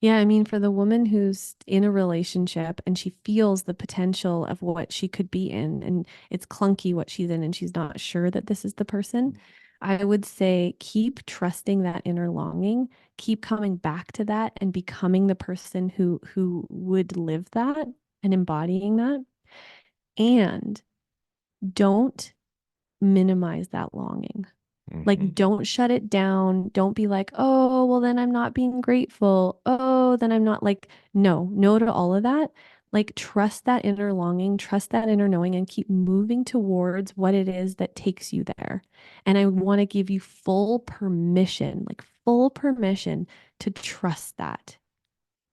Yeah, I mean, for the woman who's in a relationship and she feels the potential of what she could be in, and it's clunky what she's in, and she's not sure that this is the person, I would say keep trusting that inner longing, keep coming back to that and becoming the person who would live that and embodying that. And don't minimize that longing. Like, Hmm. don't shut it down. Don't be like, oh, well, then I'm not being grateful. Oh, then I'm not like, no, no to all of that. Like, trust that inner longing, trust that inner knowing, and keep moving towards what it is that takes you there. And I want to give you full permission, like, full permission to trust that.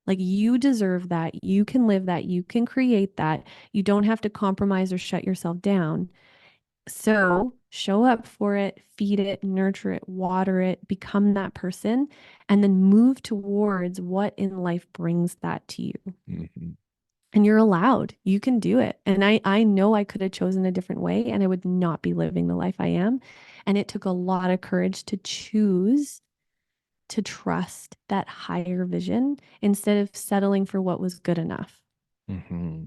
Like, you deserve that. You can live that. You can create that. You don't have to compromise or shut yourself down. So show up for it, feed it, nurture it, water it, become that person, and then move towards what in life brings that to you. Hmm. And you're allowed. You can do it. And I know I could have chosen a different way and I would not be living the life I am. And it took a lot of courage to choose to trust that higher vision instead of settling for what was good enough. Hmm.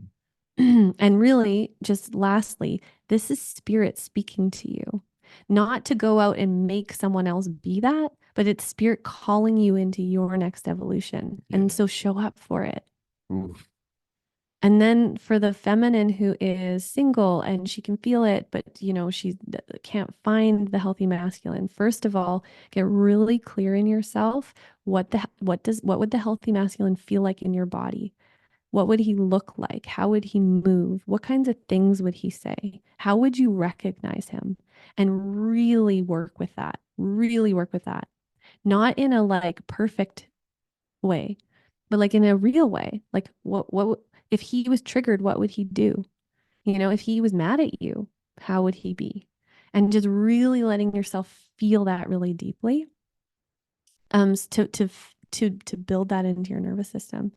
And really, just lastly, this is spirit speaking to you, not to go out and make someone else be that, but it's spirit calling you into your next evolution. And Yeah. so show up for it. Oof. And then for the feminine who is single and she can feel it, but she can't find the healthy masculine. First of all, get really clear in yourself what would the healthy masculine feel like in your body? What would he look like? How would he move? What kinds of things would he say? How would you recognize him? And really work with that. Really work with that. Not in a like perfect way, but like in a real way. Like if he was triggered, what would he do? If he was mad at you, how would he be? And just really letting yourself feel that really deeply, to build that into your nervous system.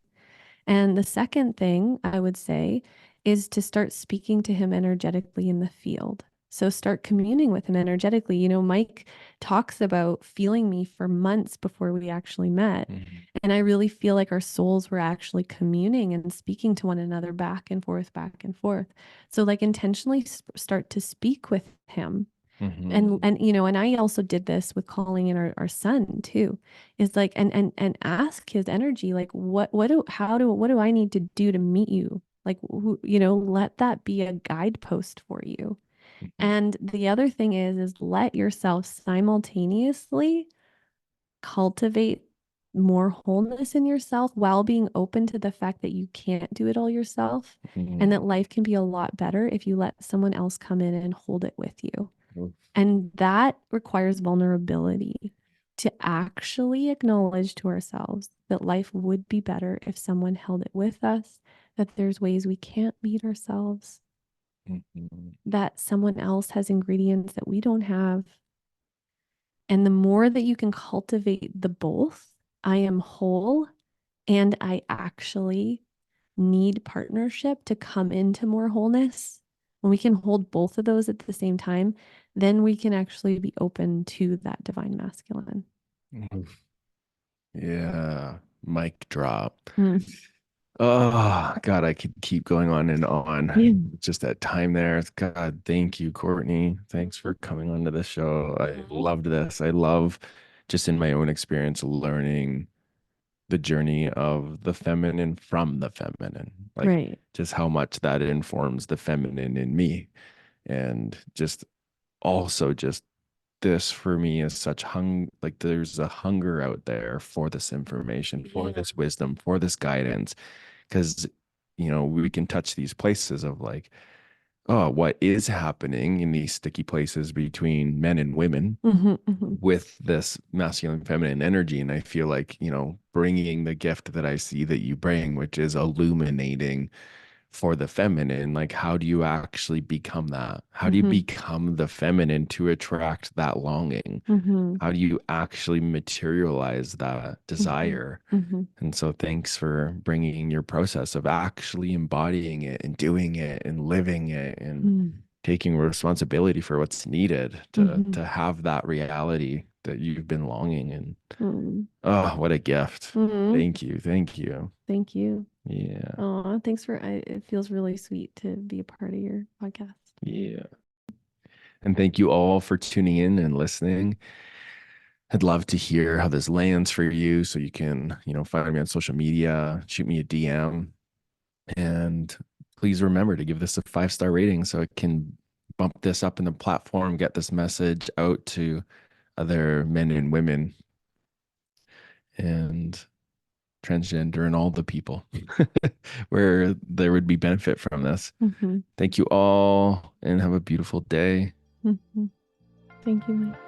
And the second thing I would say is to start speaking to him energetically in the field. So start communing with him energetically. You know, Mike talks about feeling me for months before we actually met. Mhm. And I really feel like our souls were actually communing and speaking to one another back and forth, back and forth. So, like, intentionally start to speak with him. Mhm. And you know, and I also did this with calling in our son too, is like, and ask his energy, like, what do I need to do to meet you? Like, who, you know, let that be a guidepost for you. Mhm. And the other thing is let yourself simultaneously cultivate more wholeness in yourself while being open to the fact that you can't do it all yourself, and Mhm. that life can be a lot better if you let someone else come in and hold it with you. Mhm. And that requires vulnerability to actually acknowledge to ourselves that life would be better if someone held it with us, that there's ways we can't meet ourselves, Mhm. that someone else has ingredients that we don't have. And the more that you can cultivate the both, I am whole and I actually need partnership to come into more wholeness. When we can hold both of those at the same time, then we can actually be open to that divine masculine. Mhm. Yeah. Mic drop. Mm. Oh God, I could keep going on and Yeah. on. Just that time there. God, thank you, Courtney. Thanks for Mhm. coming on to the show. I Mhm. loved this. I love just in my own experience learning the journey of the feminine from the feminine. Like Right. just how much that informs the feminine in me. And just also just this for me is such like there's a hunger out there for this information, for Yeah. this wisdom, for this guidance. Because we can touch these places of like, oh, what is happening in these sticky places between men and women Hmm. Hmm. with this masculine feminine energy. And I feel like, bringing the gift that I see that you bring, which is illuminating for the feminine, like how do you actually become that? How do you Hmm. become the feminine to attract that longing? Hmm. How do you actually materialize that Hmm. desire? Hmm. And so thanks for bringing your process of actually embodying it and doing it and living it and taking responsibility for what's needed to Hmm. to have that reality that you've been longing. And Hmm. oh, what a gift. Hmm. Thank you. Thank you. Thank you. Yeah. Oh, thanks for it feels really sweet to be a part of your podcast. Yeah. And thank you all for tuning in and listening. I'd love to hear how this lands for you. So you can, find me on social media, shoot me a DM, and please remember to give this a 5-star rating so it can bump this up in the platform, get this message out to other men and women and transgender and all the people where there would be benefit from this. Hmm. Thank you all and have a beautiful day. Hmm. Thank you, Mike.